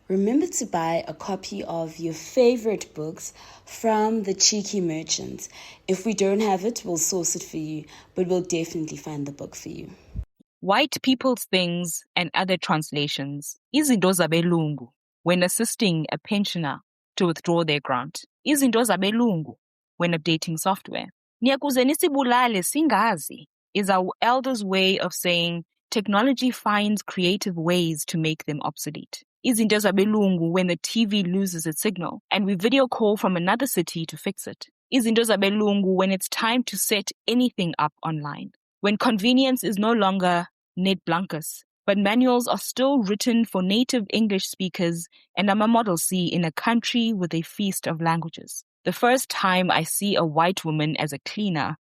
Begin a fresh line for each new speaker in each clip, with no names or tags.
remember to buy a copy of your favorite books from the cheeky merchants. If we don't have it, we'll source it for you, but we'll definitely find the book for you.
White People's Things and Other Translations. Izinto zabelungu when assisting a pensioner to withdraw their grant. Izinto zabelungu when updating software. Niyakuze nisibulale singazi is our elders' way of saying technology finds creative ways to make them obsolete. Izinto zabelungu when the TV loses its signal and we video call from another city to fix it. Izinto zabelungu when it's time to set anything up online. When convenience is no longer net blancas, but manuals are still written for native English speakers and I'm a model C in a country with a feast of languages. The first time I see a white woman as a cleaner,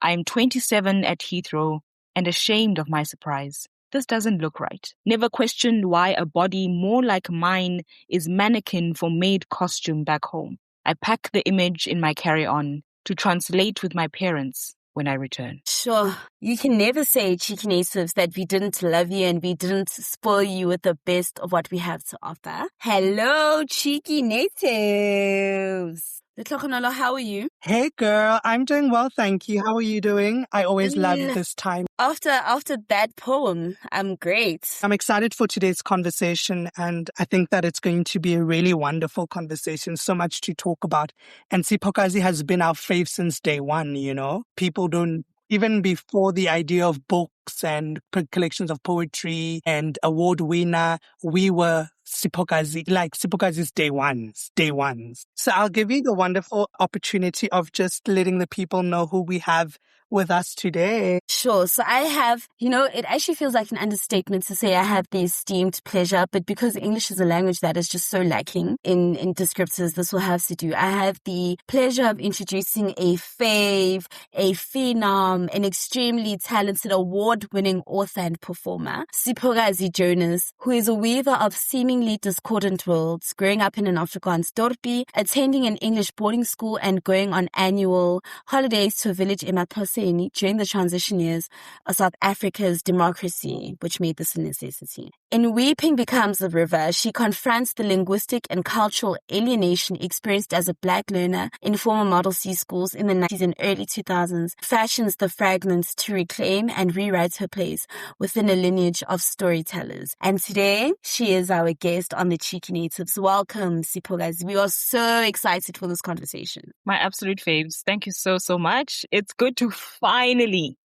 I am 27 at Heathrow and ashamed of my surprise. This doesn't look right. Never questioned why a body more like mine is mannequin for maid costume back home. I pack the image in my carry-on to translate with my parents when I return.
Sure. You can never say, cheeky natives, that we didn't love you and we didn't spoil you with the best of what we have to offer. Hello, cheeky natives. Letlokonolo, how are you?
Hey girl, I'm doing well, thank you. How are you doing? I always love this time.
After that poem, I'm great.
I'm excited for today's conversation and I think that it's going to be a really wonderful conversation. So much to talk about. And Siphokazi has been our fave since day one, you know. People don't, even before the idea of books and collections of poetry and award winner, we were Siphokazi, like Siphokazi's day ones. So I'll give you the wonderful opportunity of just letting the people know who we have with us today.
Sure. So I have, it actually feels like an understatement to say I have the esteemed pleasure, but because English is a language that is just so lacking in descriptors, this will have to do. I have the pleasure of introducing a fave, a phenom, an extremely talented award-winning author and performer, Siphokazi Jonas, who is a weaver of seemingly discordant worlds, growing up in an Afrikaans dorpie, attending an English boarding school and going on annual holidays to a village in Matloseni during the transition years of South Africa's democracy, which made this a necessity. In Weeping Becomes a River, she confronts the linguistic and cultural alienation experienced as a Black learner in former Model C schools in the 90s and early 2000s, fashions the fragments to reclaim and rewrite her place within a lineage of storytellers. And today, she is our guest on the Cheeky Natives. Welcome, Siphokazi. We are so excited for this conversation.
My absolute faves. Thank you so, so much. It's good to finally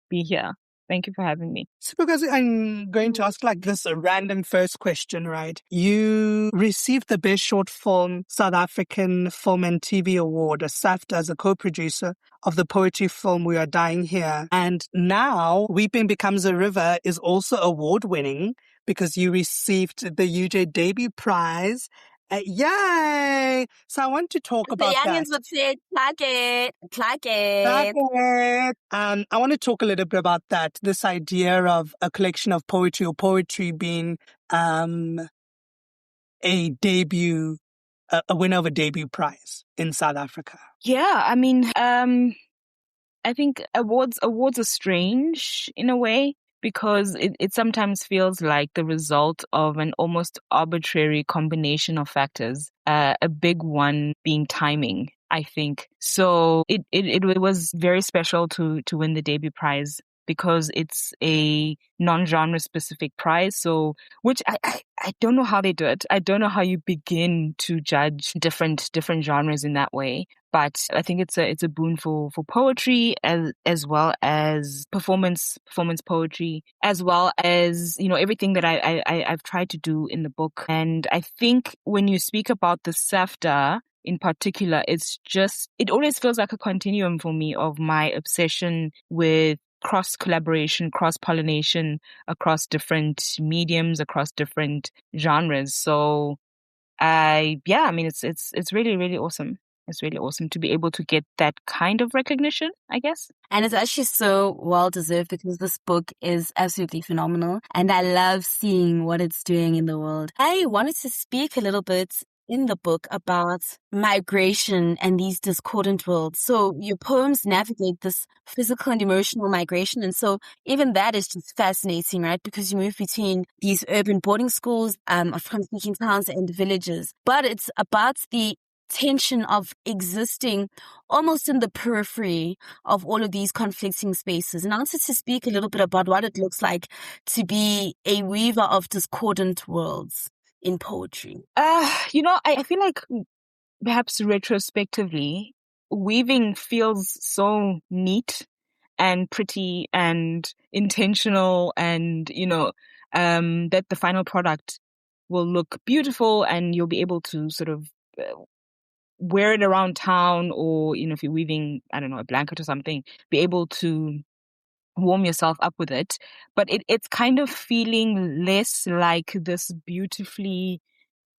be here. Thank you for having me.
Because I'm going to ask like this a random first question, right? You received the Best Short Film South African Film and TV Award, a SAFTA, as a co-producer of the poetry film We Are Dying Here. And now Weeping Becomes a River is also award-winning because you received the UJ Debut Prize. Yay! So I want to talk about that.
The youngins would say, clack it.
I want to talk a little bit about that, this idea of a collection of poetry or poetry being a debut, a winner of a debut prize in South Africa.
Yeah, I mean, I think awards are strange in a way, because it sometimes feels like the result of an almost arbitrary combination of factors, a big one being timing, I think. So it was very special to win the debut prize because it's a non-genre specific prize. So, which I don't know how they do it. I don't know how you begin to judge different genres in that way. But I think it's a boon for poetry as well as performance poetry, as well as, everything that I've tried to do in the book. And I think when you speak about the SAFTA in particular, it always feels like a continuum for me of my obsession with cross-collaboration, cross-pollination across different mediums, across different genres. So it's really, really awesome. It's really awesome to be able to get that kind of recognition, I guess.
And it's actually so well-deserved because this book is absolutely phenomenal. And I love seeing what it's doing in the world. I wanted to speak a little bit in the book about migration and these discordant worlds. So your poems navigate this physical and emotional migration. And so even that is just fascinating, right? Because you move between these urban boarding schools, of French-speaking towns and villages. But it's about the tension of existing almost in the periphery of all of these conflicting spaces. And I wanted to speak a little bit about what it looks like to be a weaver of discordant worlds in poetry.
I feel like perhaps retrospectively, weaving feels so neat and pretty and intentional, and that the final product will look beautiful and you'll be able to sort of wear it around town, or if you're weaving, I don't know, a blanket or something, be able to warm yourself up with it. But it's kind of feeling less like this beautifully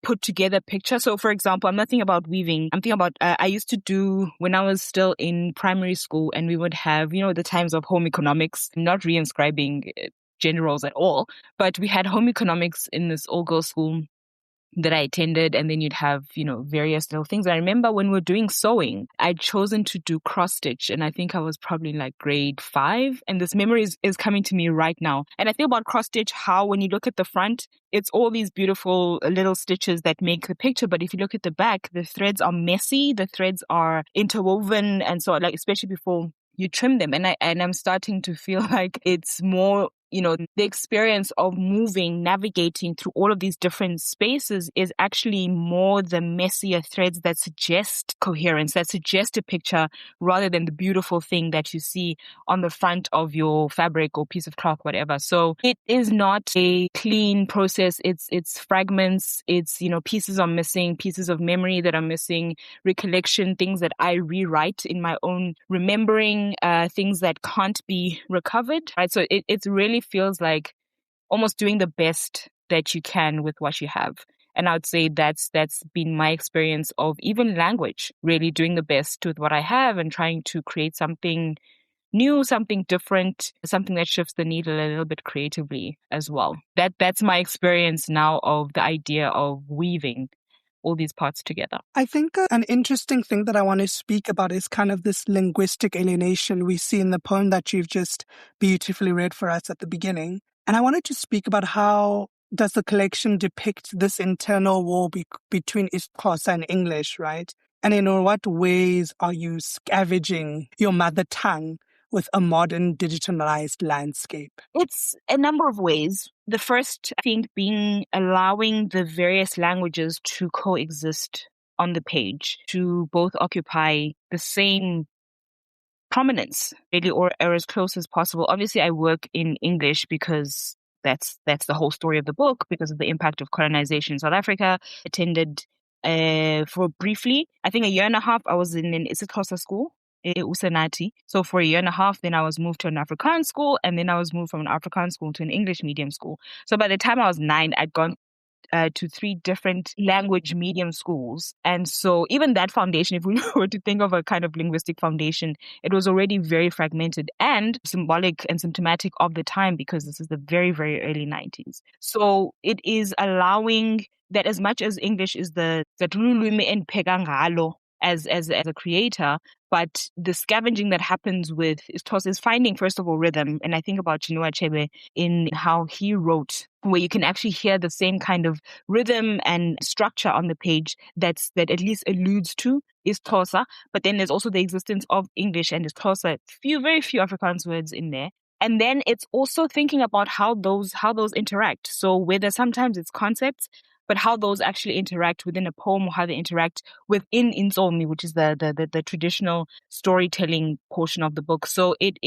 put together picture. So for example, I'm not thinking about weaving. I'm thinking about, I used to do when I was still in primary school, and we would have, the times of home economics, not reinscribing gender roles at all, but we had home economics in this all-girls school that I attended, and then you'd have, various little things. I remember when we were doing sewing, I'd chosen to do cross stitch, and I think I was probably in like grade 5, and this memory is coming to me right now. And I think about cross stitch, how when you look at the front, it's all these beautiful little stitches that make the picture, but if you look at the back, the threads are messy, the threads are interwoven, and so like especially before you trim them, and I'm starting to feel like it's more, the experience of moving, navigating through all of these different spaces is actually more the messier threads that suggest coherence, that suggest a picture, rather than the beautiful thing that you see on the front of your fabric or piece of cloth, whatever. So it is not a clean process. It's fragments. It's, pieces are missing, pieces of memory that are missing, recollection, things that I rewrite in my own remembering, things that can't be recovered, right? So it really feels like almost doing the best that you can with what you have. And I would say that's been my experience of even language, really doing the best with what I have and trying to create something new, something different, something that shifts the needle a little bit creatively as well. That's my experience now of the idea of weaving all these parts together.
I think an interesting thing that I want to speak about is kind of this linguistic alienation we see in the poem that you've just beautifully read for us at the beginning. And I wanted to speak about how does the collection depict this internal war between isiXhosa and English, right? And in what ways are you scavenging your mother tongue with a modern digitalized landscape?
It's a number of ways. The first, I think, being allowing the various languages to coexist on the page, to both occupy the same prominence, really, or as close as possible. Obviously, I work in English because that's the whole story of the book, because of the impact of colonization in South Africa. Attended for briefly, I think a year and a half, I was in an isiXhosa school, Usenati. So for a year and a half, then I was moved to an Afrikaans school, and then I was moved from an Afrikaans school to an English medium school. So by the time I was 9, I'd gone to 3 different language medium schools. And so even that foundation, if we were to think of a kind of linguistic foundation, it was already very fragmented and symbolic and symptomatic of the time, because this is the very, very early 90s. So it is allowing that, as much as English is the as a creator, but the scavenging that happens with isiXhosa is finding, first of all, rhythm. And I think about Chinua Achebe in how he wrote, where you can actually hear the same kind of rhythm and structure on the page that at least alludes to isiXhosa. But then there's also the existence of English and isiXhosa, very few Afrikaans words in there. And then it's also thinking about how those interact. So whether sometimes it's concepts, but how those actually interact within a poem, or how they interact within Insomi, which is the traditional storytelling portion of the book. So it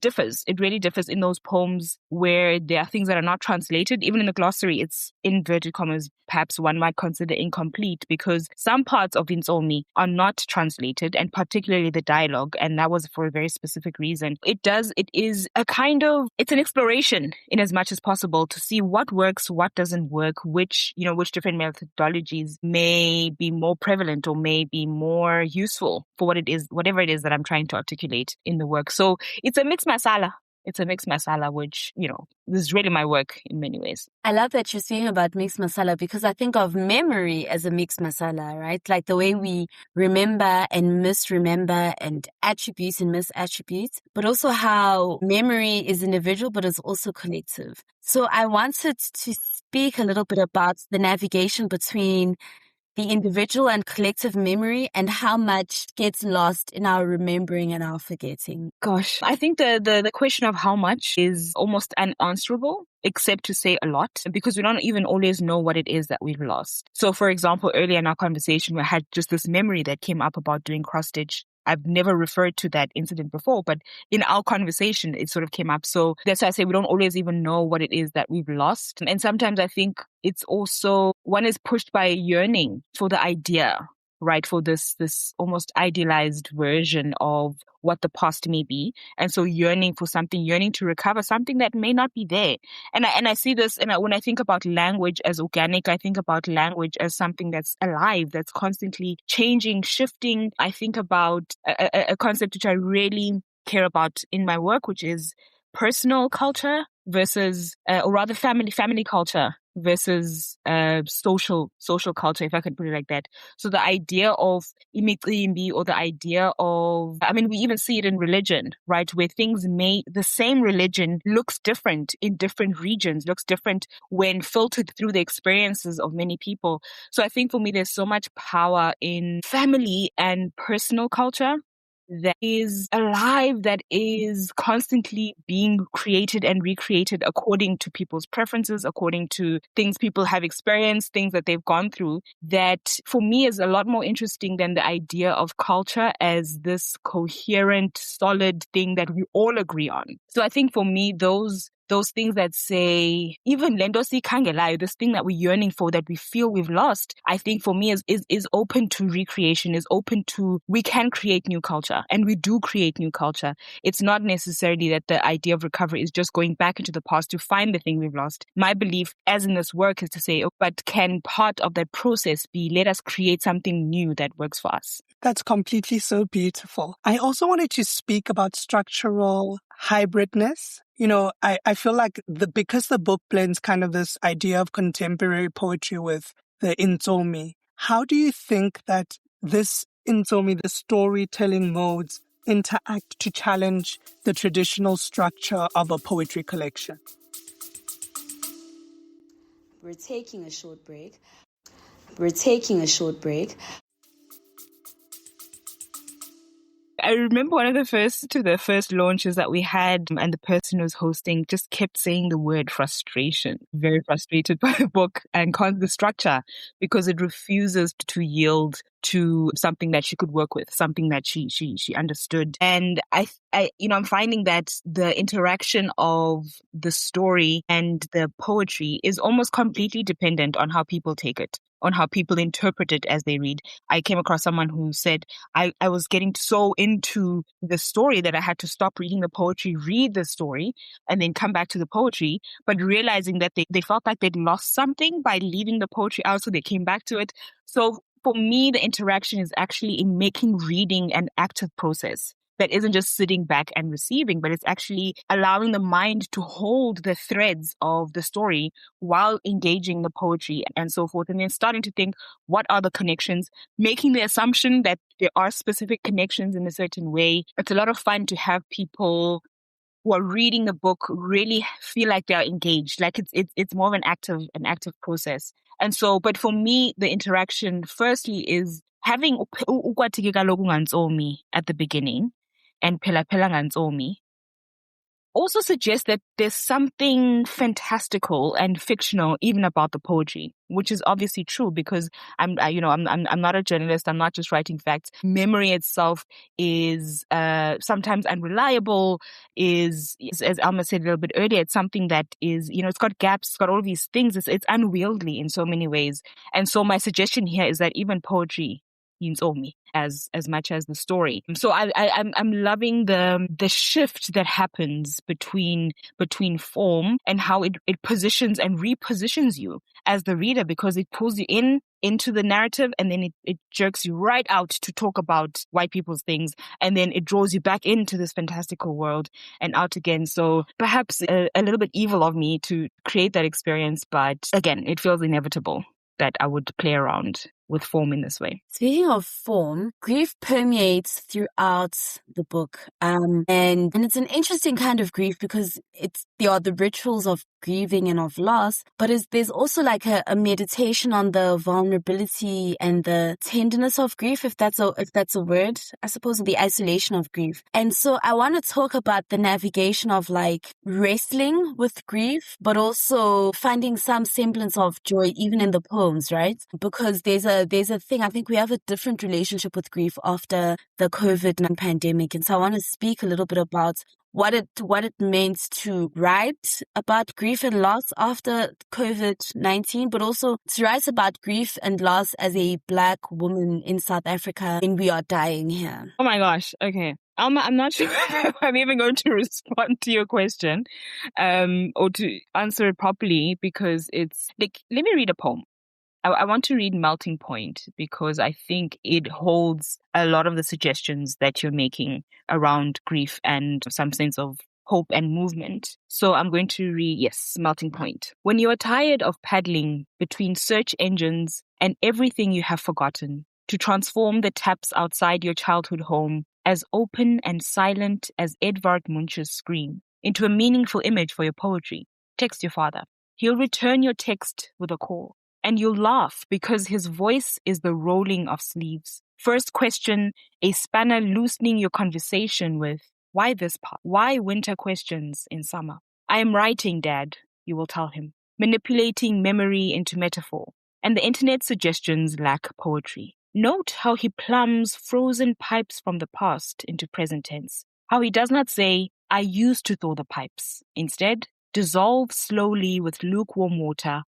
differs. It really differs in those poems where there are things that are not translated. Even in the glossary, it's inverted commas, perhaps one might consider incomplete, because some parts of Insomi are not translated, and particularly the dialogue. And that was for a very specific reason. It is a kind of, it's an exploration in as much as possible to see what works, what doesn't work, which different methodologies may be more prevalent or may be more useful for whatever it is that I'm trying to articulate in the work. So it's a mixed masala. It's a mixed masala, which, this is really my work in many ways.
I love that you're speaking about mixed masala because I think of memory as a mixed masala, right? Like the way we remember and misremember and attributes and misattributes, but also how memory is individual, but it's also collective. So I wanted to speak a little bit about the navigation between the individual and collective memory and how much gets lost in our remembering and our forgetting.
Gosh, I think the question of how much is almost unanswerable, except to say a lot, because we don't even always know what it is that we've lost. So, for example, earlier in our conversation, we had just this memory that came up about doing cross-stitch. I've never referred to that incident before, but in our conversation, it sort of came up. So that's why I say we don't always even know what it is that we've lost. And sometimes I think it's also, one is pushed by yearning for the idea, right? For this almost idealized version of what the past may be. And so yearning for something, yearning to recover something that may not be there. And I see this, and when I think about language as organic, I think about language as something that's alive, that's constantly changing, shifting. I think about a concept which I really care about in my work, which is personal culture versus, or rather family culture versus social culture, if I could put it like that. So the idea of imicimbi, or the idea of, we even see it in religion, right? Where the same religion looks different in different regions, looks different when filtered through the experiences of many people. So I think for me, there's so much power in family and personal culture that is alive, that is constantly being created and recreated according to people's preferences, according to things people have experienced, things that they've gone through, that for me is a lot more interesting than the idea of culture as this coherent, solid thing that we all agree on. So I think for me, those things that say, even lendosi kangelayo, this thing that we're yearning for, that we feel we've lost, I think for me is open to recreation, is open to, we can create new culture, and we do create new culture. It's not necessarily that the idea of recovery is just going back into the past to find the thing we've lost. My belief, as in this work, is to say, but can part of that process be, let us create something new that works for us?
That's completely so beautiful. I also wanted to speak about structural hybridness. I feel like because the book blends kind of this idea of contemporary poetry with the inzomi, how do you think that this inzomi, the storytelling modes, interact to challenge the traditional structure of a poetry collection?
We're taking a short break.
I remember one of the first launches that we had, and the person who was hosting just kept saying the word frustration. Very frustrated by the book and the structure, because it refuses to yield to something that she could work with, something that she understood. And I'm finding that the interaction of the story and the poetry is almost completely dependent on how people take it, on how people interpret it as they read. I came across someone who said, I was getting so into the story that I had to stop reading the poetry, read the story, and then come back to the poetry, but realizing that they felt like they'd lost something by leaving the poetry out, so they came back to it. So for me, the interaction is actually in making reading an active process that isn't just sitting back and receiving, but it's actually allowing the mind to hold the threads of the story while engaging the poetry and so forth. And then starting to think, what are the connections? Making the assumption that there are specific connections in a certain way. It's a lot of fun to have people who are reading the book really feel like they are engaged, like it's more of an active process. And so, but for me, the interaction firstly is having ukwatikeka lokungantsomi at the beginning and phela ngantsomi also suggests that there's something fantastical and fictional even about the poetry, which is obviously true, because I'm not a journalist. I'm not just writing facts. Memory itself is sometimes unreliable. Is as Alma said a little bit earlier, it's something that is, it's got gaps, it's got all these things. It's unwieldy in so many ways. And so my suggestion here is that even poetry me as much as the story. So I'm loving the shift that happens between form and how it positions and repositions you as the reader because it pulls you into the narrative, and then it jerks you right out to talk about white people's things, and then it draws you back into this fantastical world and out again. So perhaps a little bit evil of me to create that experience, but again, it feels inevitable that I would play around with form in this way.
Speaking of form, grief permeates throughout the book. And it's an interesting kind of grief because there are the rituals of grieving and of loss, but there's also like a meditation on the vulnerability and the tenderness of grief, if that's a word, I suppose, the isolation of grief. And so I want to talk about the navigation of like wrestling with grief, but also finding some semblance of joy even in the poems, right? Because there's a thing, I think we have a different relationship with grief after the COVID pandemic. And so I want to speak a little bit about what it meant to write about grief and loss after COVID-19, but also to write about grief and loss as a Black woman in South Africa when we are dying here.
Oh my gosh. Okay. I'm not sure if I'm even going to respond to your question, or to answer it properly, because it's like, let me read a poem. I want to read Melting Point because I think it holds a lot of the suggestions that you're making around grief and some sense of hope and movement. So I'm going to read, yes, Melting Point. When you are tired of paddling between search engines and everything you have forgotten, to transform the taps outside your childhood home as open and silent as Edvard Munch's scream into a meaningful image for your poetry, text your father. He'll return your text with a call. And you'll laugh because his voice is the rolling of sleeves. First question, a spanner loosening your conversation with, why this part? Why winter questions in summer? I am writing, Dad, you will tell him, manipulating memory into metaphor. And the internet suggestions lack poetry. Note how he plumbs frozen pipes from the past into present tense. How he does not say, I used to thaw the pipes. Instead, dissolve slowly with lukewarm water,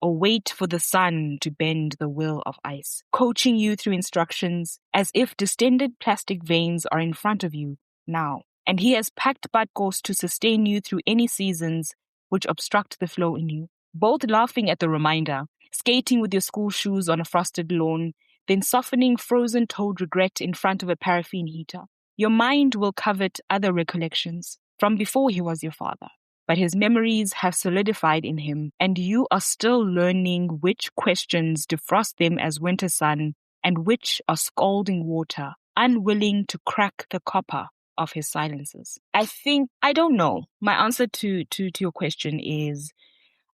or wait for the sun to bend the will of ice, coaching you through instructions as if distended plastic veins are in front of you now. And he has packed badkos to sustain you through any seasons which obstruct the flow in you. Both laughing at the reminder, skating with your school shoes on a frosted lawn, then softening frozen-toed regret in front of a paraffin heater. Your mind will covet other recollections from before he was your father. But his memories have solidified in him, and you are still learning which questions defrost them as winter sun and which are scalding water, unwilling to crack the copper of his silences. I don't know. My answer to your question is,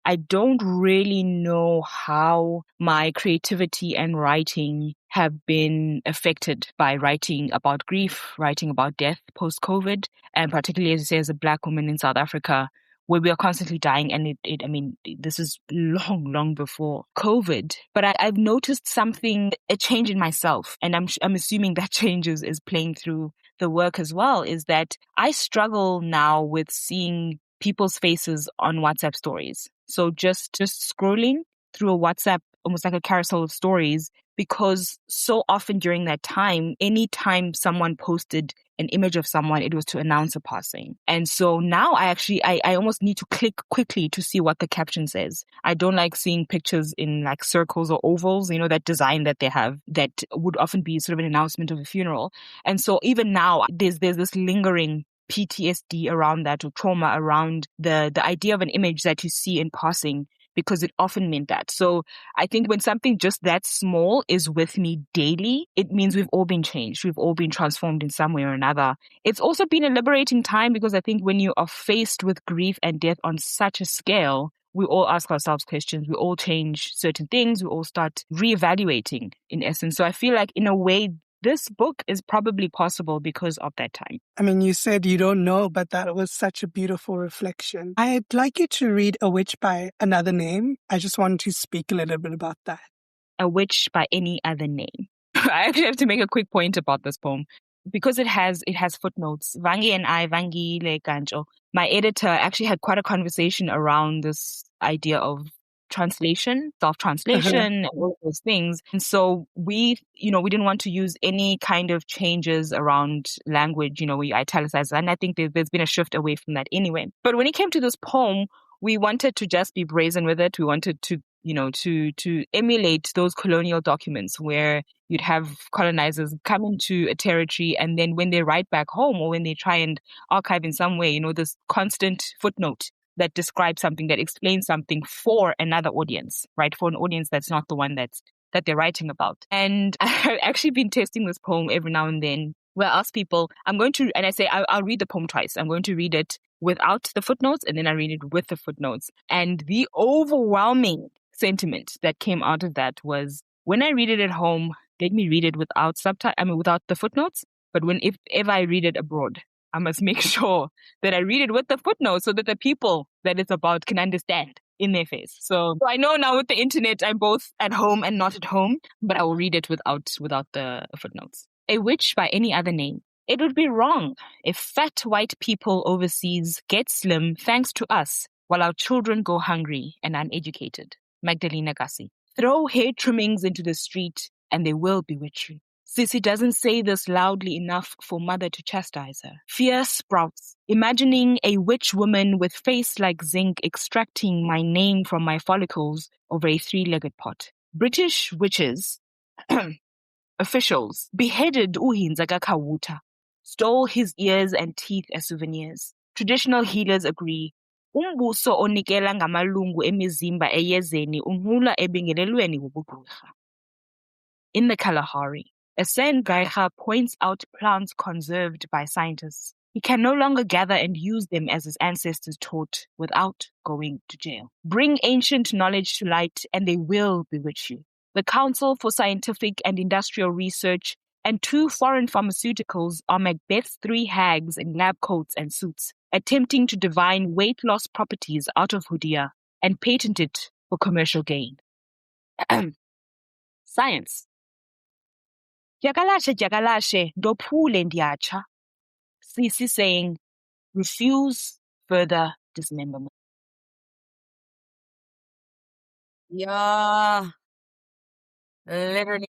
I don't really know how my creativity and writing have been affected by writing about grief, writing about death post-COVID, and particularly, as you say, as a Black woman in South Africa, where we are constantly dying. And this is long before COVID. But I've noticed a change in myself. And I'm assuming that change is playing through the work as well, is that I struggle now with seeing people's faces on WhatsApp stories. So just scrolling through a WhatsApp, almost like a carousel of stories, because so often during that time, anytime someone posted an image of someone, it was to announce a passing. And so now I almost need to click quickly to see what the caption says. I don't like seeing pictures in like circles or ovals, that design that they have that would often be sort of an announcement of a funeral. And so even now there's this lingering PTSD around that, or trauma around the idea of an image that you see in passing, because it often meant that. So I think when something just that small is with me daily, it means we've all been changed. We've all been transformed in some way or another. It's also been a liberating time, because I think when you are faced with grief and death on such a scale, we all ask ourselves questions. We all change certain things. We all start reevaluating, in essence. So I feel like in a way, this book is probably possible because of that time.
I mean, you said you don't know, but that was such a beautiful reflection. I'd like you to read A Witch by Another Name. I just wanted to speak a little bit about that.
A Witch by Any Other Name. I actually have to make a quick point about this poem, because it has footnotes. Vangi and I, Vangi Le Kancho, my editor, actually had quite a conversation around this idea of translation, self-translation, and all those things. And so we didn't want to use any kind of changes around language. We italicized, and I think there's been a shift away from that anyway. But when it came to this poem, we wanted to just be brazen with it. We wanted to to emulate those colonial documents where you'd have colonizers come into a territory, and then when they write back home or when they try and archive in some way, this constant footnote that describes something, that explains something for another audience, right? For an audience that's not the one that they're writing about. And I've actually been testing this poem every now and then, where I ask people, and I say, I'll read the poem twice. I'm going to read it without the footnotes, and then I read it with the footnotes. And the overwhelming sentiment that came out of that was, when I read it at home, let me read it without without the footnotes. But if ever I read it abroad, I must make sure that I read it with the footnotes so that the people that it's about can understand in their face. So I know now with the internet, I'm both at home and not at home, but I will read it without the footnotes. A witch by any other name. It would be wrong if fat white people overseas get slim thanks to us, while our children go hungry and uneducated. Magdalena Gassi. Throw hair trimmings into the street and they will bewitch you. Sissy doesn't say this loudly enough for mother to chastise her. Fear sprouts, imagining a witch woman with face like zinc extracting my name from my follicles over a 3-legged pot. British witches, officials, beheaded Uhinza Kawuta, stole his ears and teeth as souvenirs. Traditional healers agree. Umbuso onikela ngamalungu emizimba eyezeni unqula ebingelelweni wobugqirha. In the Kalahari, Asen Gaiha points out plants conserved by scientists. He can no longer gather and use them as his ancestors taught without going to jail. Bring ancient knowledge to light and they will bewitch you. The Council for Scientific and Industrial Research and 2 foreign pharmaceuticals are Macbeth's 3 hags in lab coats and suits, attempting to divine weight loss properties out of Hoodia and patent it for commercial gain. Science. Jagalashe, dophule ndiyacha. Sisi saying, refuse further dismemberment.
Yeah. Literally.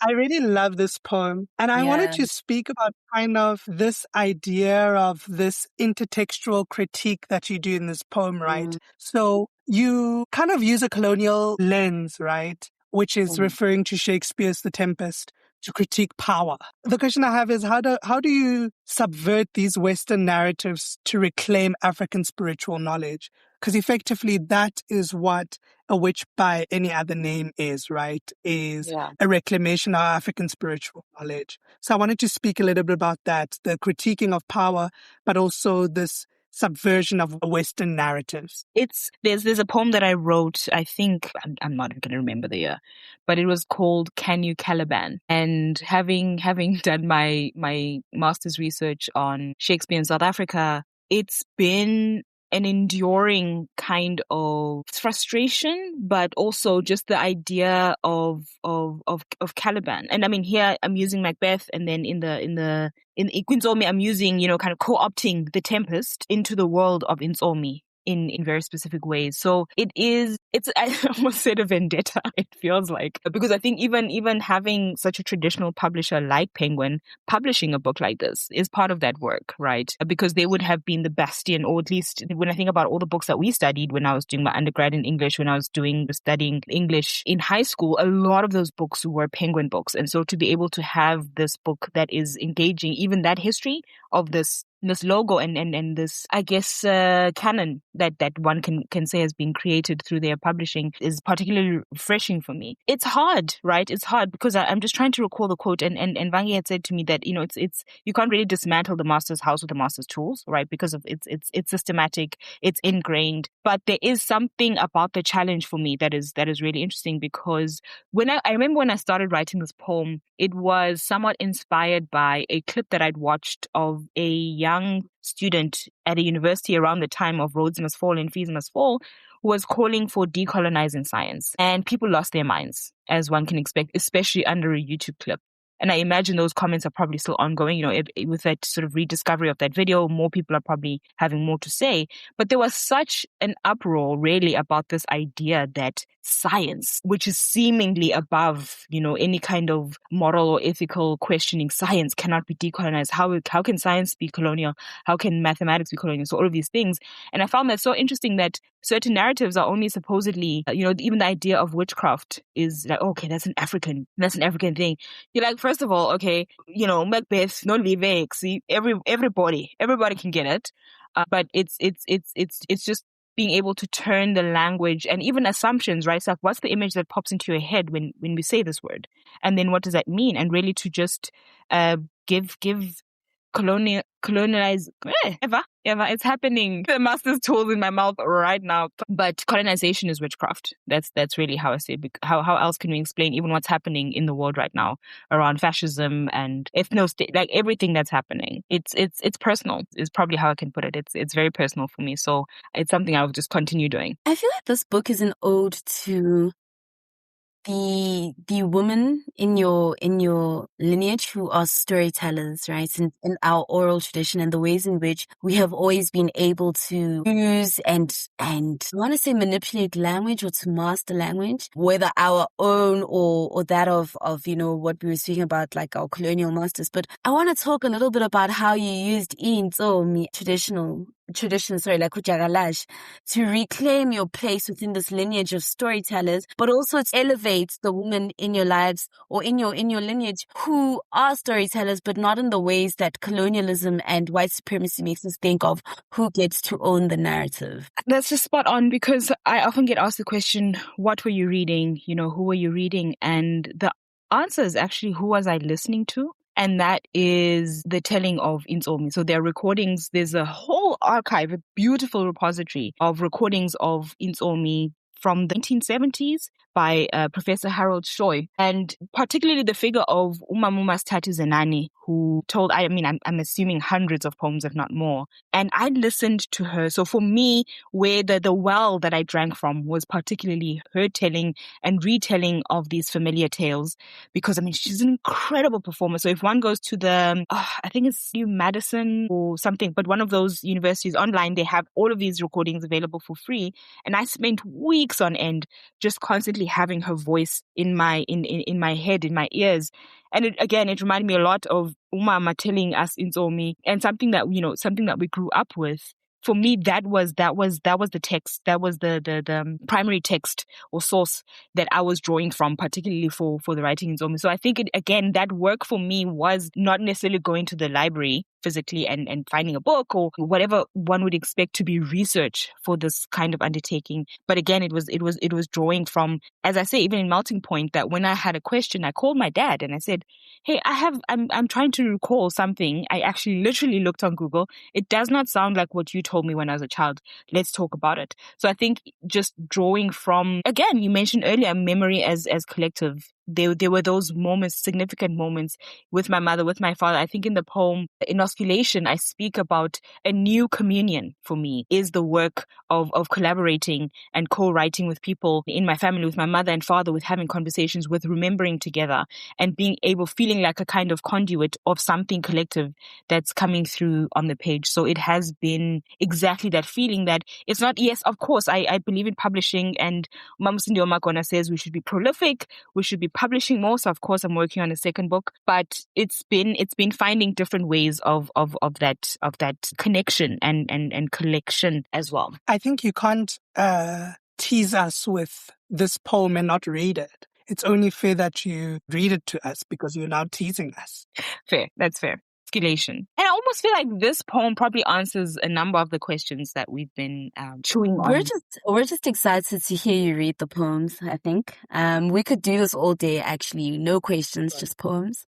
I really love this poem. And I wanted to speak about kind of this idea of this intertextual critique that you do in this poem, right? So you kind of use a colonial lens, right? Which is referring to Shakespeare's The Tempest, to critique power. The question I have is, how do you subvert these Western narratives to reclaim African spiritual knowledge? Because effectively that is what a witch by any other name is, right? Is a reclamation of African spiritual knowledge. So I wanted to speak a little bit about that, the critiquing of power, but also this subversion of Western narratives.
There's a poem that I wrote, I think, I'm not going to remember the year, but it was called Can You Caliban? And having done my master's research on Shakespeare in South Africa, it's been an enduring kind of frustration, but also just the idea of Caliban. And I mean, here I'm using Macbeth, and then in Insomi, I'm using, kind of co-opting the Tempest into the world of Insomi in very specific ways. So I almost said a vendetta, it feels like, because I think even having such a traditional publisher like Penguin publishing a book like this is part of that work, right? Because they would have been the bastion, or at least when I think about all the books that we studied when I was doing my undergrad in English, when I was studying English in high school, a lot of those books were Penguin books. And so to be able to have this book that is engaging even that history of this logo and this, I guess, canon that one can say has been created through their publishing is particularly refreshing for me. It's hard, right? It's hard because I'm just trying to recall the quote, and Vangi had said to me that, it's you can't really dismantle the master's house with the master's tools, right? Because of it's systematic, it's ingrained. But there is something about the challenge for me that is really interesting, because I remember when I started writing this poem, it was somewhat inspired by a clip that I'd watched of a young student at a university around the time of Rhodes Must Fall and Fees Must Fall, who was calling for decolonizing science. And people lost their minds, as one can expect, especially under a YouTube clip. And I imagine those comments are probably still ongoing. With that sort of rediscovery of that video, more people are probably having more to say. But there was such an uproar really about this idea that science, which is seemingly above, any kind of moral or ethical questioning. Science cannot be decolonized. How can science be colonial? How can mathematics be colonial? So all of these things. And I found that so interesting that certain narratives are only supposedly, even the idea of witchcraft is like, okay, that's an African thing. You're like, first of all, okay, Macbeth, no live, see, everybody can get it. But it's just being able to turn the language and even assumptions, right? So like, what's the image that pops into your head when we say this word? And then what does that mean? And really to just give colonialize ever it's happening. The master's tools in my mouth right now. But colonization is witchcraft. That's really how I say it. How else can we explain even what's happening in the world right now around fascism and ethno-state, like everything that's happening? It's personal is probably how I can put it. It's very personal for me. So it's something I'll just continue doing.
I feel like this book is an ode to the women in your lineage who are storytellers, right? In our oral tradition and the ways in which we have always been able to use and I want to say manipulate language or to master language, whether our own or that of what we were speaking about, like our colonial masters. But I want to talk a little bit about how you used tradition, like Kujaralash, to reclaim your place within this lineage of storytellers, but also to elevate the women in your lives or in your lineage who are storytellers, but not in the ways that colonialism and white supremacy makes us think of who gets to own the narrative.
That's just spot on, because I often get asked the question, what were you reading? Who were you reading? And the answer is actually, who was I listening to? And that is the telling of Intsomi. So there are recordings. There's a whole archive, a beautiful repository of recordings of Intsomi from the 1970s by Professor Harold Shoy, and particularly the figure of Umamuma Statu Zenani, who told, I'm assuming hundreds of poems, if not more. And I listened to her. So for me, where the well that I drank from was particularly her telling and retelling of these familiar tales, because she's an incredible performer. So if one goes to the, I think it's New Madison or something, but one of those universities online, they have all of these recordings available for free. And I spent weeks on end just constantly having her voice in my head, in my ears. And it reminded me a lot of Umama telling us Intsomi, and something that we grew up with. For me, that was the text. That was the primary text or source that I was drawing from, particularly for the writing in Intsomi. So I think that work for me was not necessarily going to the library physically and finding a book or whatever one would expect to be research for this kind of undertaking. But again, it was drawing from, as I say, even in Melting Point, that when I had a question, I called my dad and I said, hey, I'm trying to recall something. I actually literally looked on Google. It does not sound like what you told me when I was a child. Let's talk about it. So I think just drawing from, again, you mentioned earlier, memory as collective. There were those moments, significant moments with my mother, with my father. I think in the poem Inosculation, I speak about a new communion for me is the work of collaborating and co-writing with people in my family, with my mother and father, with having conversations, with remembering together and feeling like a kind of conduit of something collective that's coming through on the page. So it has been exactly that feeling that it's not, yes, of course, I believe in publishing, and Mamusindi Omakona says we should be prolific, we should be publishing more. So of course I'm working on a second book, but it's been finding different ways of that connection and collection as well.
I think you can't tease us with this poem and not read it. It's only fair that you read it to us because you're now teasing us.
Fair. That's fair. And I almost feel like this poem probably answers a number of the questions that we've been chewing on.
We're just excited to hear you read the poems, I think. We could do this all day, actually. No questions, just poems.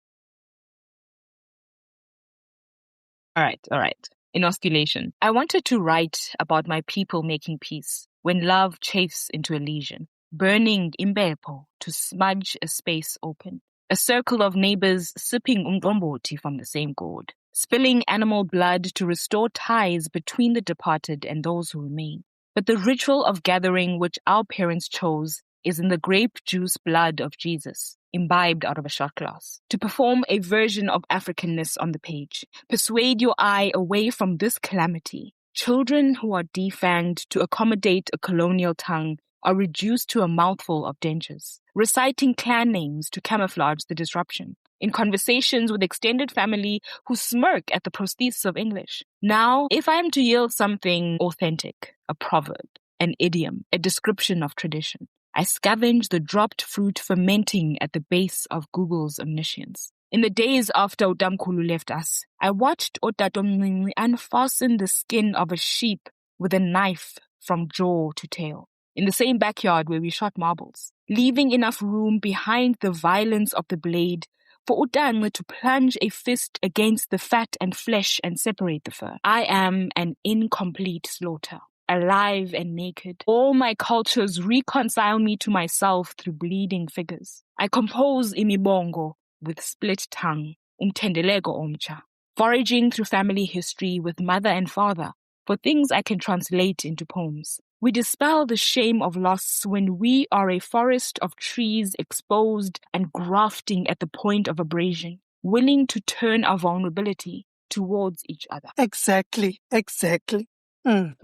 All right. Inosculation. I wanted to write about my people making peace when love chafes into a lesion, burning imbepo to smudge a space open. A circle of neighbors sipping umgomboti from the same gourd, spilling animal blood to restore ties between the departed and those who remain. But the ritual of gathering which our parents chose is in the grape juice blood of Jesus, imbibed out of a shot glass. To perform a version of Africanness on the page, persuade your eye away from this calamity. Children who are defanged to accommodate a colonial tongue are reduced to a mouthful of dentures, reciting clan names to camouflage the disruption, in conversations with extended family who smirk at the prosthesis of English. Now, if I am to yield something authentic, a proverb, an idiom, a description of tradition, I scavenge the dropped fruit fermenting at the base of Google's omniscience. In the days after Utamkulu left us, I watched Otatomnini unfasten the skin of a sheep with a knife from jaw to tail, in the same backyard where we shot marbles, leaving enough room behind the violence of the blade for Utanwe to plunge a fist against the fat and flesh and separate the fur. I am an incomplete slaughter, alive and naked. All my cultures reconcile me to myself through bleeding figures. I compose imibongo with split tongue, umtendelego omcha, foraging through family history with mother and father for things I can translate into poems. We dispel the shame of loss when we are a forest of trees exposed and grafting at the point of abrasion, willing to turn our vulnerability towards each other.
Exactly. Exactly. I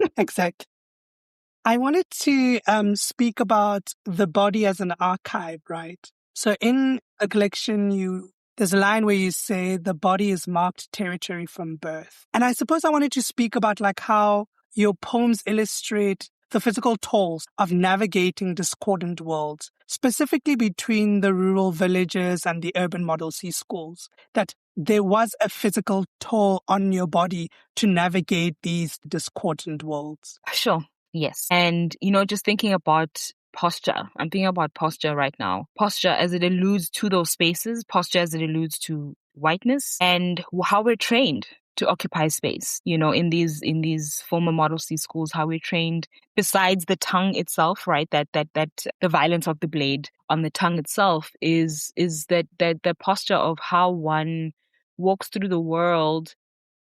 wanted to speak about the body as an archive, right? So in a collection, there's a line where you say the body is marked territory from birth. And I suppose I wanted to speak about like how your poems illustrate the physical tolls of navigating discordant worlds, specifically between the rural villages and the urban Model C schools, that there was a physical toll on your body to navigate these discordant worlds.
Sure. Yes. And, just thinking about posture. I'm thinking about posture right now. Posture as it alludes to those spaces, posture as it alludes to whiteness, and how we're trained to occupy space, in these former Model C schools, how we're trained besides the tongue itself, right? That the violence of the blade on the tongue itself is that the posture of how one walks through the world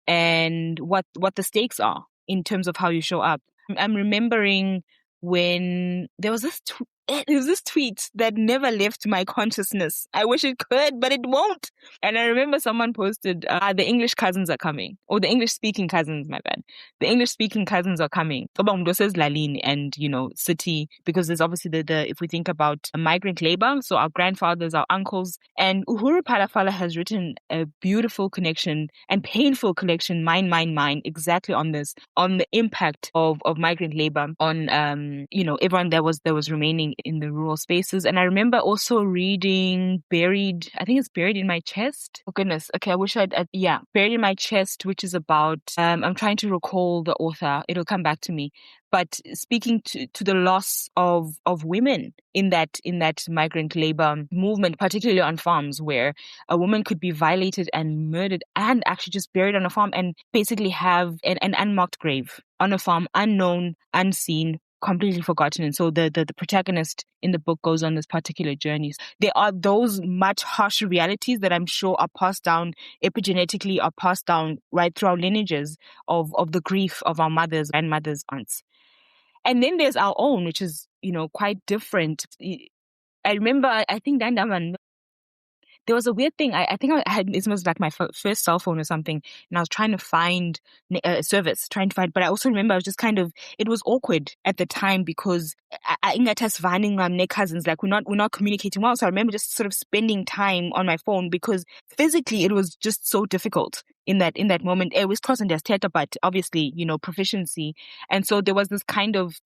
and what the stakes are in terms of how you show up. I'm remembering when there was this tweet that never left my consciousness. I wish it could, but it won't. And I remember someone posted, the English cousins are coming. Or the English-speaking cousins, my bad. The English-speaking cousins are coming. Says Lalini and, city, because there's obviously if we think about migrant labor, so our grandfathers, our uncles, and Uhuru Palafala has written a beautiful connection and painful connection, mine, exactly on this, on the impact of migrant labor on, everyone that was remaining in the rural spaces. And I remember also reading Buried in My Chest. Oh goodness. Okay. I wish Buried in My Chest, which is about, I'm trying to recall the author. It'll come back to me. But speaking to the loss of women in that migrant labor movement, particularly on farms, where a woman could be violated and murdered and actually just buried on a farm and basically have an unmarked grave on a farm, unknown, unseen, completely forgotten. And so the protagonist in the book goes on this particular journey. There are those much harsher realities that I'm sure are passed down epigenetically, are passed down right through our lineages of the grief of our mothers, grandmothers, aunts. And then there's our own, which is, quite different. I remember, I think Dandaman, there was a weird thing. I think I had, it was like my first cell phone or something, and I was trying to find a service, but I also remember I was just it was awkward at the time because I finding my cousins, like we're not communicating well. So I remember just sort of spending time on my phone because physically it was just so difficult in that moment. It was crossing their theater, but obviously, proficiency. And so there was this kind of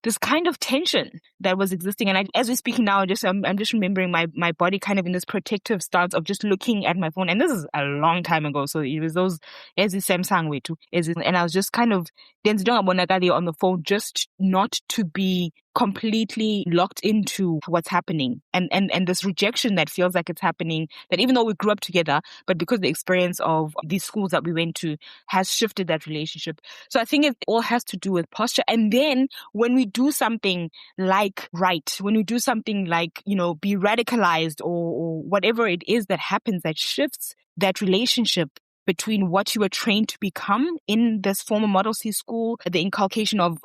tension that was existing. And as we're speaking now, I'm just remembering my body kind of in this protective stance of just looking at my phone. And this is a long time ago. So it was those, as the Samsung way too. And I was just kind of, on the phone, just not to be completely locked into what's happening and this rejection that feels like it's happening, that even though we grew up together, but because the experience of these schools that we went to has shifted that relationship. So I think it all has to do with posture. And then when we do something like when we do something like, be radicalized or whatever it is that happens that shifts that relationship between what you were trained to become in this former Model C school, the inculcation of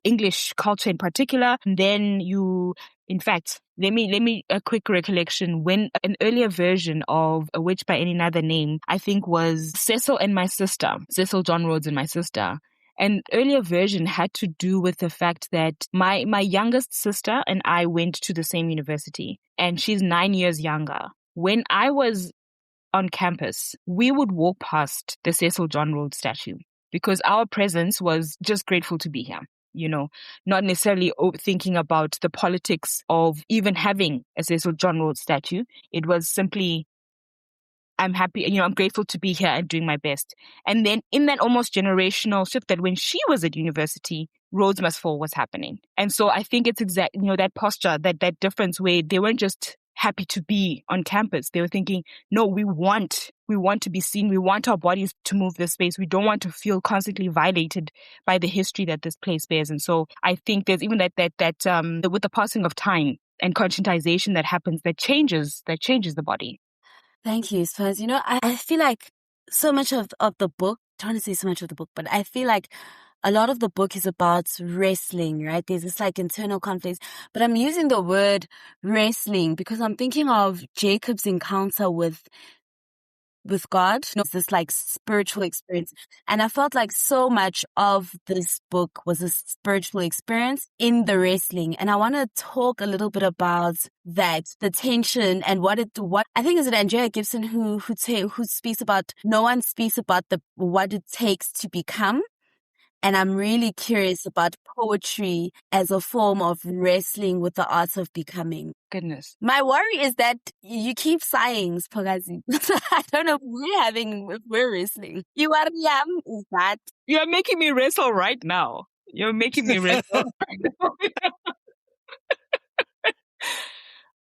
English culture in particular. And then in fact, let me a quick recollection. When an earlier version of A Witch by Any Other Name, I think was Cecil John Rhodes and My Sister. And earlier version had to do with the fact that my youngest sister and I went to the same university, and she's 9 years younger. When I was on campus, we would walk past the Cecil John Rhodes statue because our presence was just grateful to be here. Not necessarily thinking about the politics of even having a Cecil John Rhodes statue. It was simply, I'm happy, I'm grateful to be here and doing my best. And then in that almost generational shift that when she was at university, Rhodes Must Fall was happening. And so I think it's that posture, that difference where they weren't just happy to be on campus. They were thinking, no, we want to be seen. We want our bodies to move this space. We don't want to feel constantly violated by the history that this place bears. And so I think there's even that with the passing of time and conscientization that happens, that changes the body.
Thank you, Spurs. I feel like so much of the book, I don't want to say so much of the book, but I feel like a lot of the book is about wrestling, right? There's this internal conflict, but I'm using the word wrestling because I'm thinking of Jacob's encounter with God, this spiritual experience. And I felt like so much of this book was a spiritual experience in the wrestling. And I want to talk a little bit about that, the tension and what I think is it Andrea Gibson who speaks about, no one speaks about what it takes to become. And I'm really curious about poetry as a form of wrestling with the art of becoming.
Goodness.
My worry is that you keep sighing, Siphokazi. I don't know if we're wrestling. You are is that?
You're making me wrestle right now. You're making me wrestle right now.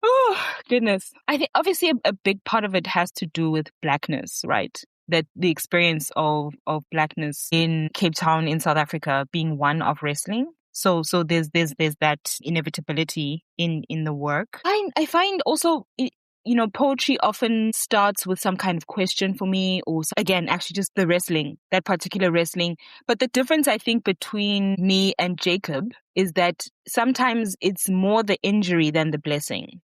Oh, goodness. I think obviously a big part of it has to do with Blackness, right? That the experience of Blackness in Cape Town in South Africa being one of wrestling. So there's that inevitability in the work. I find also, poetry often starts with some kind of question for me, or again, actually just the wrestling, that particular wrestling. But the difference I think between me and Jacob is that sometimes it's more the injury than the blessing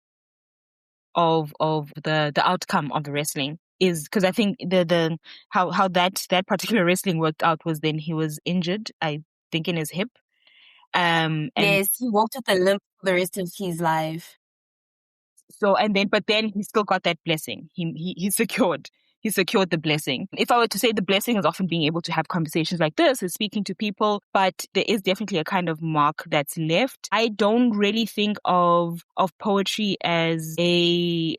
of the outcome of the wrestling. Is because I think the how that particular wrestling worked out was then he was injured, I think, in his hip. And
yes, he walked with a limp for the rest of his life.
So but then he still got that blessing. He secured the blessing. If I were to say the blessing is often being able to have conversations like this, is speaking to people, but there is definitely a kind of mark that's left. I don't really think of poetry as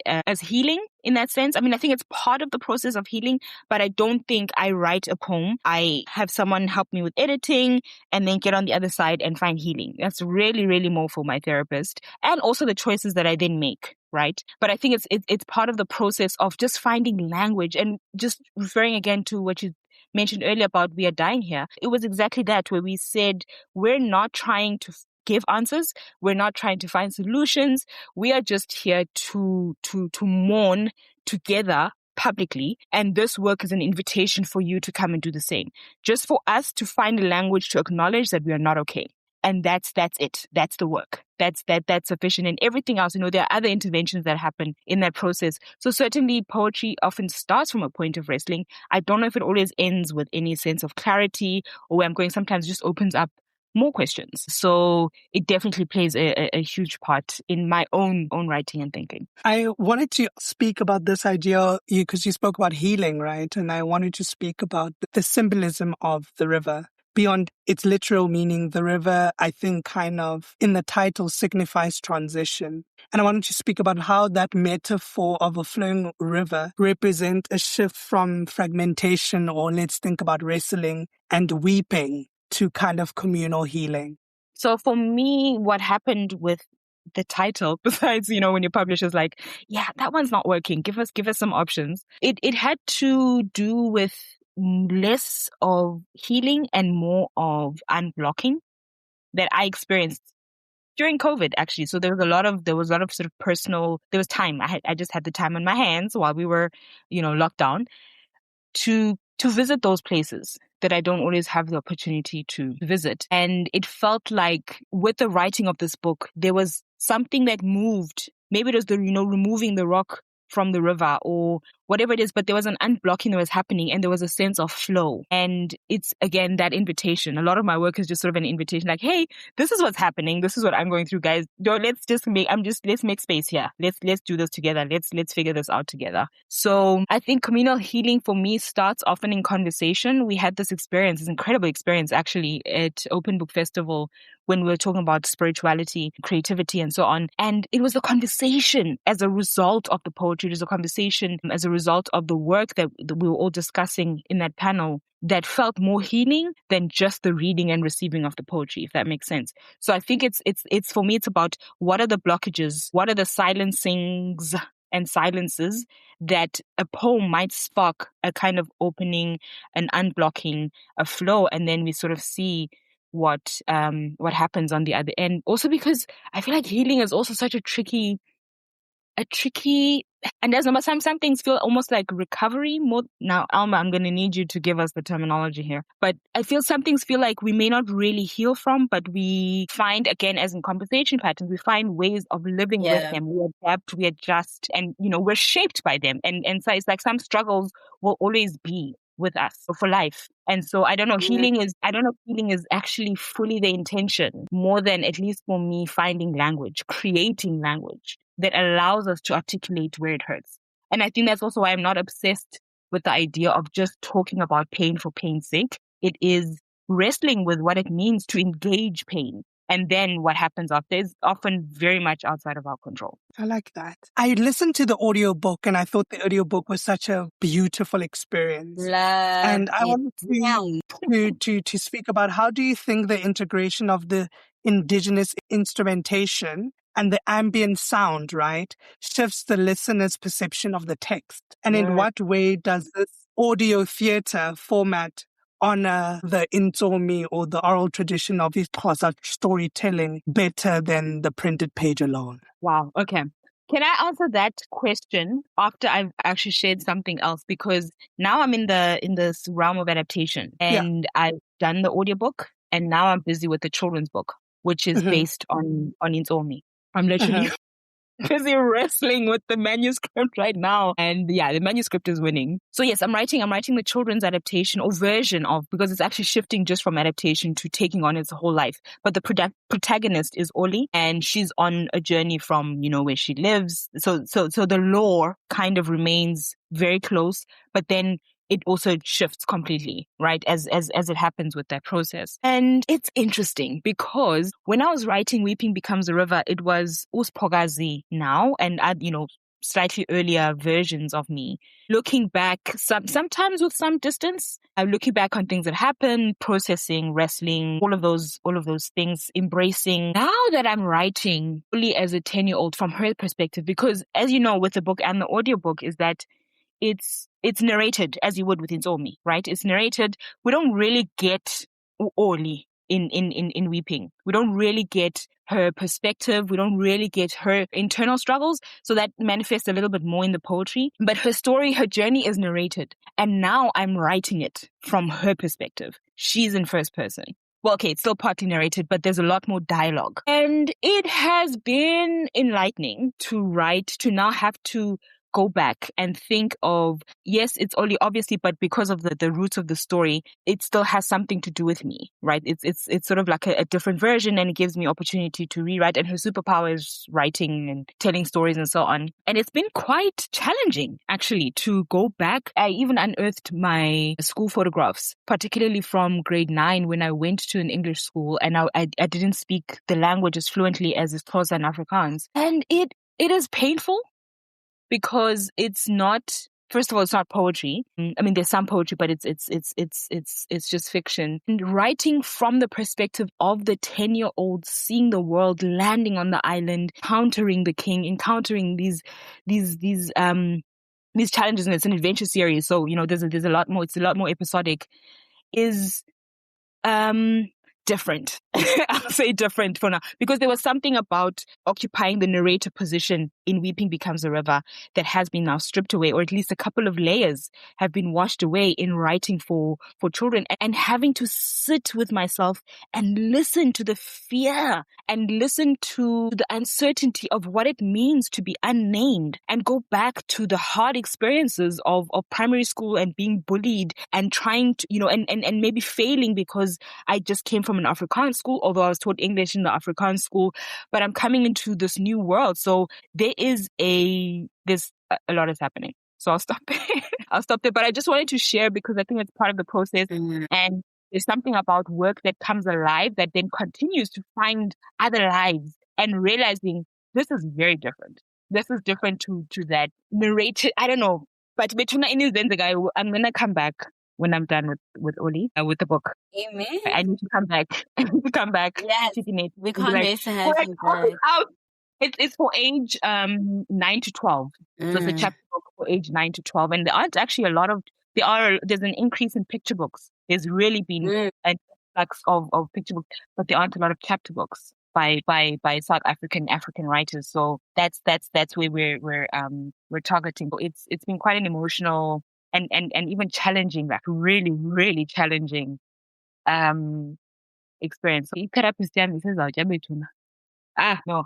as healing in that sense. I mean, I think it's part of the process of healing, but I don't think I write a poem, I have someone help me with editing, and then get on the other side and find healing. That's really, really more for my therapist, and also the choices that I then make. Right. But I think it's part of the process of just finding language, and just referring again to what you mentioned earlier about We Are Dying Here. It was exactly that, where we said we're not trying to give answers. We're not trying to find solutions. We are just here to mourn together publicly. And this work is an invitation for you to come and do the same. Just for us to find a language to acknowledge that we are not okay. And that's it. That's the work. That's sufficient. And everything else, there are other interventions that happen in that process. So certainly poetry often starts from a point of wrestling. I don't know if it always ends with any sense of clarity, or where I'm going sometimes just opens up more questions. So it definitely plays a huge part in my own writing and thinking.
I wanted to speak about this idea because you spoke about healing, right? And I wanted to speak about the symbolism of the river. Beyond its literal meaning, the river, I think, kind of in the title signifies transition. And I wanted to speak about how that metaphor of a flowing river represents a shift from fragmentation, or let's think about wrestling and weeping, to kind of communal healing.
So for me, what happened with the title, besides, when your publisher's like, yeah, that one's not working, give us some options. It had to do with less of healing and more of unblocking that I experienced during COVID, actually. So there was a lot of sort of personal, there was time. I just had the time on my hands while we were, locked down to visit those places that I don't always have the opportunity to visit. And it felt like with the writing of this book, there was something that moved. Maybe it was the, removing the rock from the river, or whatever it is, but there was an unblocking that was happening and there was a sense of flow. And it's, again, that invitation. A lot of my work is just sort of an invitation, like, hey, this is what's happening. This is what I'm going through, guys. Let's make space here. Let's do this together. Let's figure this out together. So I think communal healing for me starts often in conversation. We had this experience, this incredible experience actually at Open Book Festival when we were talking about spirituality, creativity, and so on. And it was a conversation as a result of the poetry. It was a conversation as a result of the work that we were all discussing in that panel that felt more healing than just the reading and receiving of the poetry, if that makes sense. So I think it's for me, it's about what are the blockages, what are the silencings and silences that a poem might spark a kind of opening, an unblocking, a flow, and then we sort of see what happens on the other end. Also because I feel like healing is also such a tricky, and there's some things feel almost like recovery more. Now, Alma, I'm going to need you to give us the terminology here. But I feel some things feel like we may not really heal from, but we find, again, as in conversation patterns, we find ways of living with them. We adapt, we adjust, and, we're shaped by them. And so it's like some struggles will always be with us for life. And so I don't know, healing is actually fully the intention, more than, at least for me, finding language, creating language that allows us to articulate where it hurts. And I think that's also why I'm not obsessed with the idea of just talking about pain for pain's sake. It is wrestling with what it means to engage pain. And then what happens after is often very much outside of our control.
I like that. I listened to the audiobook and I thought the audiobook was such a beautiful experience. And I wanted to speak about, how do you think the integration of the indigenous instrumentation and the ambient sound, right, shifts the listener's perception of the text? And in what way does this audio theater format honor the insomi or the oral tradition of Xhosa storytelling better than the printed page alone?
Wow. Okay. Can I answer that question after I've actually shared something else? Because now I'm in this realm of adaptation, and I've done the audiobook, and now I'm busy with the children's book, which is based on insomi. I'm literally busy wrestling with the manuscript right now. And the manuscript is winning. So yes, I'm writing the children's adaptation or version of, because it's actually shifting just from adaptation to taking on its whole life. But the protagonist is Oli, and she's on a journey from, where she lives. So the lore kind of remains very close, but then it also shifts completely, right, as it happens with that process. And it's interesting because when I was writing Weeping Becomes a River, it was Siphokazi now, and slightly earlier versions of me. Looking back, sometimes with some distance, looking back on things that happened, processing, wrestling, all of those things, embracing. Now that I'm writing fully as a 10-year-old from her perspective, because as you know, with the book and the audiobook, is that it's narrated as you would with insomi, right? It's narrated. We don't really get Oli in Weeping. We don't really get her perspective. We don't really get her internal struggles. So that manifests a little bit more in the poetry. But her story, her journey is narrated. And now I'm writing it from her perspective. She's in first person. Well, okay, it's still partly narrated, but there's a lot more dialogue. And it has been enlightening to now have to go back and think of, yes, it's only obviously, but because of the roots of the story, it still has something to do with me, right? It's sort of like a different version, and it gives me opportunity to rewrite. And her superpower is writing and telling stories and so on. And it's been quite challenging, actually, to go back. I even unearthed my school photographs, particularly from grade 9 when I went to an English school, and I didn't speak the language as fluently as Xhosa and Afrikaans. And it is painful, because it's not, first of all, it's not poetry. I mean, there's some poetry, but it's just fiction. And writing from the perspective of the 10-year-old, seeing the world, landing on the island, encountering the king, encountering these challenges, and it's an adventure series. So, there's a lot more, it's a lot more episodic, is different. I'll say different for now, because there was something about occupying the narrator position in Weeping Becomes a River that has been now stripped away, or at least a couple of layers have been washed away in writing for children, and having to sit with myself and listen to the fear and listen to the uncertainty of what it means to be unnamed, and go back to the hard experiences of primary school and being bullied and trying to, and maybe failing because I just came from an Afrikaans school, although I was taught English in the Afrikaans school, but I'm coming into this new world. So there's a lot is happening. So I'll stop there. I'll stop there. But I just wanted to share because I think it's part of the process.
Mm.
And there's something about work that comes alive that then continues to find other lives and realizing this is very different. This is different to that narrated. I don't know. But between any the guy, I'm going to come back when I'm done with Oli, with the book.
Amen.
I need to come back. I need to come back.
Yes. We can't wait to have you back.
It's for age 9 to 12. So it's a chapter book for age 9 to 12. And there aren't actually there's an increase in picture books. There's really been an influx of picture books, but there aren't a lot of chapter books by South African writers. So that's where we're targeting. So it's been quite an emotional and even challenging, like really, really challenging experience. So no.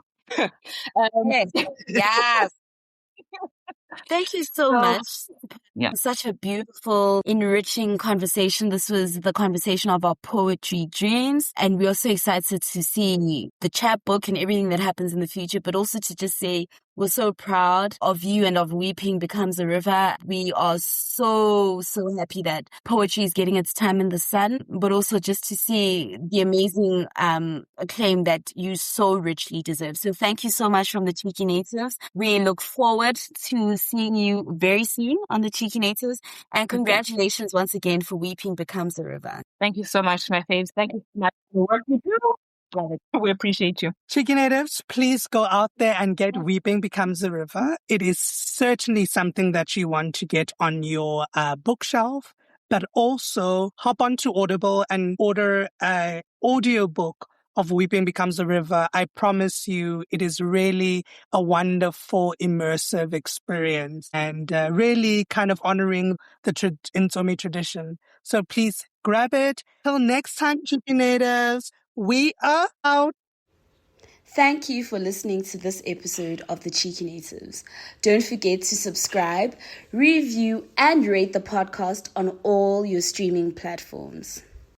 Yes. Thank you so much.
Yeah.
Such a beautiful, enriching conversation. This was the conversation of our poetry dreams. And we are so excited to see the chapbook and everything that happens in the future, but also to just say we're so proud of you and of Weeping Becomes a River. We are so, so happy that poetry is getting its time in the sun, but also just to see the amazing acclaim that you so richly deserve. So thank you so much from the Cheeky Natives. We look forward to seeing you very soon on the Cheeky Natives. And congratulations once again for Weeping Becomes a River.
Thank you so much, my faves. Thank you so much for the work you do. We appreciate you.
Cheeky Natives, please go out there and get Weeping Becomes a River. It is certainly something that you want to get on your bookshelf, but also hop onto Audible and order an audiobook of Weeping Becomes a River. I promise you, it is really a wonderful, immersive experience and really kind of honoring the Insomi tradition. So please grab it. Till next time, Cheeky Natives, we are out.
Thank you for listening to this episode of The Cheeky Natives. Don't forget to subscribe, review, and rate the podcast on all your streaming platforms.